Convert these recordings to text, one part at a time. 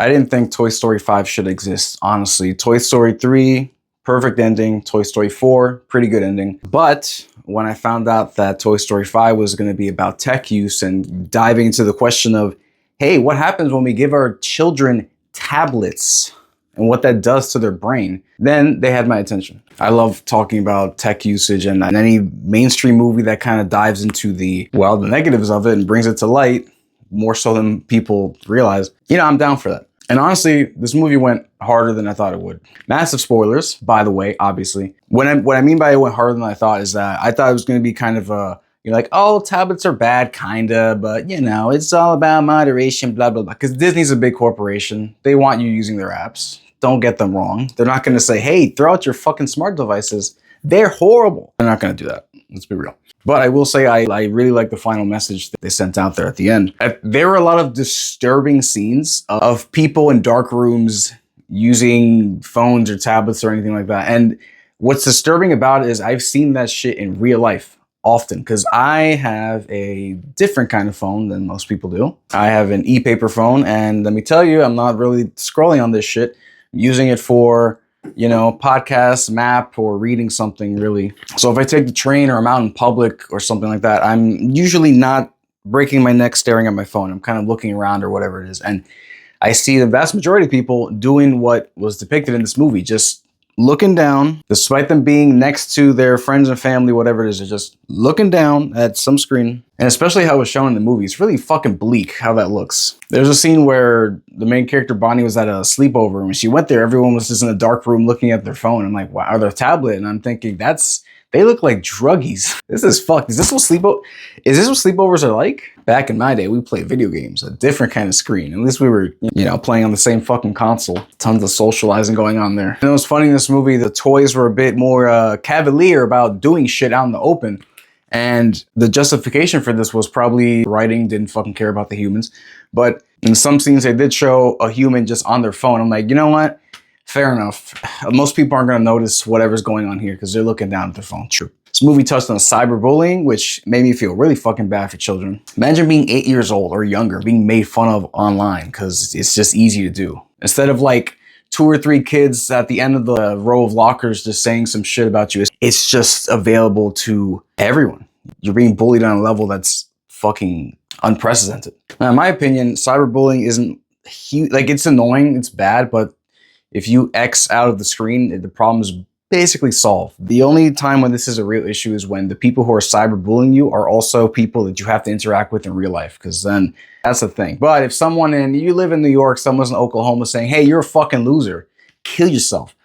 I didn't think Toy Story 5 should exist, honestly. Toy Story 3, perfect ending. Toy Story 4, pretty good ending. But when I found out that Toy Story 5 was going to be about tech use and diving into the question of, hey, what happens when we give our children tablets and what that does to their brain, then they had my attention. I love talking about tech usage, and any mainstream movie that kind of dives into the negatives of it and brings it to light more so than people realize, I'm down for that. And honestly, this movie went harder than I thought it would. Massive spoilers, by the way, obviously. What I mean by it went harder than I thought is that I thought it was going to be kind of you're like, oh, tablets are bad, kinda, but it's all about moderation, blah, blah, blah. Because Disney's a big corporation. They want you using their apps. Don't get them wrong. They're not going to say, hey, throw out your fucking smart devices. They're horrible. They're not going to do that. Let's be real. But I will say I really like the final message that they sent out there at the end. There were a lot of disturbing scenes of people in dark rooms using phones or tablets or anything like that. And what's disturbing about it is I've seen that shit in real life often, because I have a different kind of phone than most people do. I have an e-paper phone, and let me tell you, I'm not really scrolling on this shit. I'm using it for podcasts, map, or reading something, really. So if I take the train or I'm out in public or something like that, I'm usually not breaking my neck staring at my phone. I'm kind of looking around or whatever it is. And I see the vast majority of people doing what was depicted in this movie, just looking down, despite them being next to their friends and family, whatever it is, they're just looking down at some screen. And especially how it was shown in the movie, it's really fucking bleak how that looks. There's a scene where the main character, Bonnie, was at a sleepover, and when she went there, everyone was just in a dark room looking at their phone. I'm like, wow, or their tablet, and I'm thinking, they look like druggies. This is fucked. Is this what sleepovers are like? Back in my day, we played video games, a different kind of screen. At least we were, playing on the same fucking console. Tons of socializing going on there. And it was funny in this movie, the toys were a bit more cavalier about doing shit out in the open. And the justification for this was probably writing didn't fucking care about the humans. But in some scenes, they did show a human just on their phone. I'm like, you know what? Fair enough. Most people aren't going to notice whatever's going on here because they're looking down at their phone. True. This movie touched on cyberbullying, which made me feel really fucking bad for children. Imagine being 8 years old or younger, being made fun of online because it's just easy to do. Instead of like 2 or 3 kids at the end of the row of lockers just saying some shit about you, it's just available to everyone. You're being bullied on a level that's fucking unprecedented. Now, in my opinion, cyberbullying isn't huge. Like, it's annoying, it's bad, but if you X out of the screen, the problem is basically solved. The only time when this is a real issue is when the people who are cyberbullying you are also people that you have to interact with in real life, because then that's the thing. But if you live in New York, someone's in Oklahoma saying, hey, you're a fucking loser, kill yourself.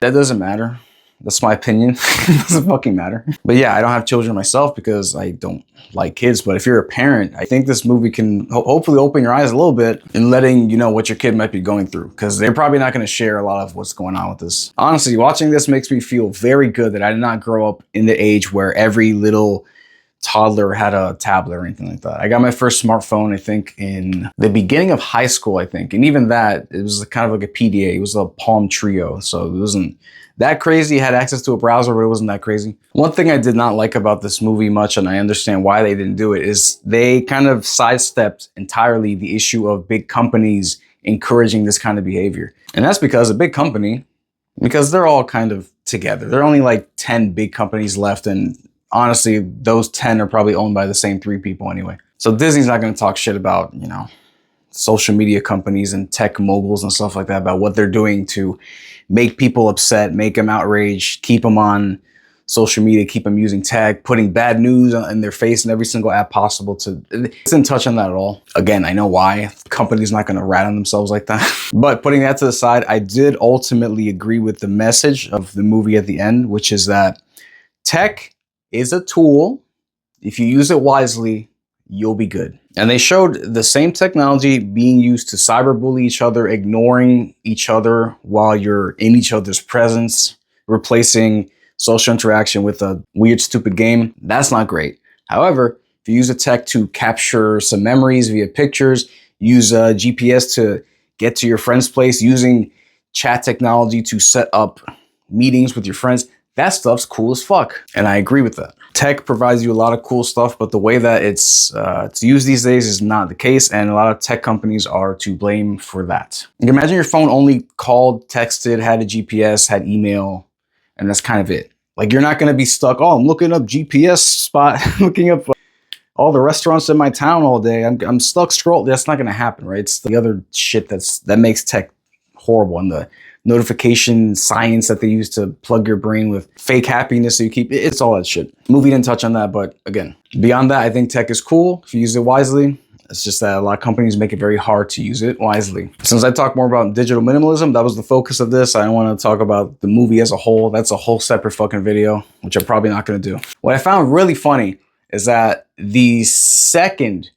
That doesn't matter. That's my opinion. It doesn't fucking matter. But yeah, I don't have children myself because I don't like kids. But if you're a parent, I think this movie can hopefully open your eyes a little bit in letting you know what your kid might be going through, because they're probably not going to share a lot of what's going on with this. Honestly, watching this makes me feel very good that I did not grow up in the age where every little toddler had a tablet or anything like that. I got my first smartphone, I think, in the beginning of high school, I think. And even that, it was kind of like a PDA. It was a Palm Trio. So it wasn't that crazy. It had access to a browser, but it wasn't that crazy. One thing I did not like about this movie much, and I understand why they didn't do it, is they kind of sidestepped entirely the issue of big companies encouraging this kind of behavior. And that's because a big company, because they're all kind of together. There are only like 10 big companies left, and honestly, those 10 are probably owned by the same 3 people anyway. So Disney's not going to talk shit about, social media companies and tech moguls and stuff like that, about what they're doing to make people upset, make them outraged, keep them on social media, keep them using tech, putting bad news in their face in every single app possible. It doesn't touch on that at all. Again, I know why. The company's not going to rat on themselves like that. But putting that to the side, I did ultimately agree with the message of the movie at the end, which is that tech is a tool. If you use it wisely, you'll be good. And they showed the same technology being used to cyberbully each other, ignoring each other while you're in each other's presence, replacing social interaction with a weird, stupid game. That's not great. However, if you use a tech to capture some memories via pictures, use a GPS to get to your friend's place, using chat technology to set up meetings with your friends, that stuff's cool as fuck. And I agree with that. Tech provides you a lot of cool stuff, but the way that it's used these days is not the case, and a lot of tech companies are to blame for that. You can imagine your phone only called, texted, had a GPS, had email, and that's kind of it. Like, you're not going to be stuck, oh, I'm looking up GPS spot, looking up all the restaurants in my town all day. I'm stuck scrolling. That's not going to happen, right? It's the other shit that makes tech horrible, and the notification science that they use to plug your brain with fake happiness so you keep, it's all that shit. Movie didn't touch on that, but again, beyond that, I think tech is cool if you use it wisely. It's just that a lot of companies make it very hard to use it wisely. Since I talked more about digital minimalism, that was the focus of this. I don't want to talk about the movie as a whole. That's a whole separate fucking video, which I'm probably not going to do. What I found really funny is that the second,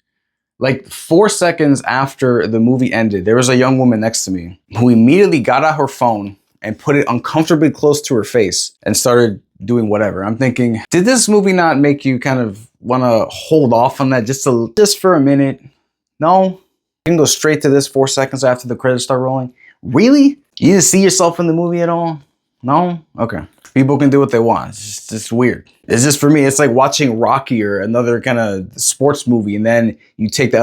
like 4 seconds after the movie ended, there was a young woman next to me who immediately got out her phone and put it uncomfortably close to her face and started doing whatever. I'm thinking, did this movie not make you kind of want to hold off on that just for a minute? No? You can go straight to this 4 seconds after the credits start rolling? Really? You didn't see yourself in the movie at all? No? Okay. People can do what they want. It's just weird. It's just, for me, it's like watching Rocky or another kind of sports movie, and then you take the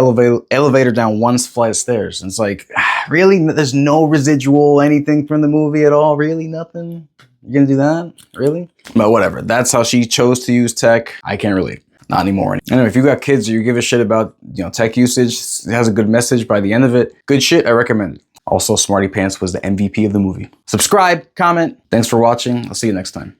elevator down one flight of stairs. And it's like, really? There's no residual anything from the movie at all? Really? Nothing? You're gonna do that? Really? But whatever. That's how she chose to use tech. I can't relate. Not anymore. Anyway, if you got kids or you give a shit about, tech usage, it has a good message by the end of it. Good shit, I recommend it. Also, Smarty Pants was the MVP of the movie. Subscribe, comment. Thanks for watching. I'll see you next time.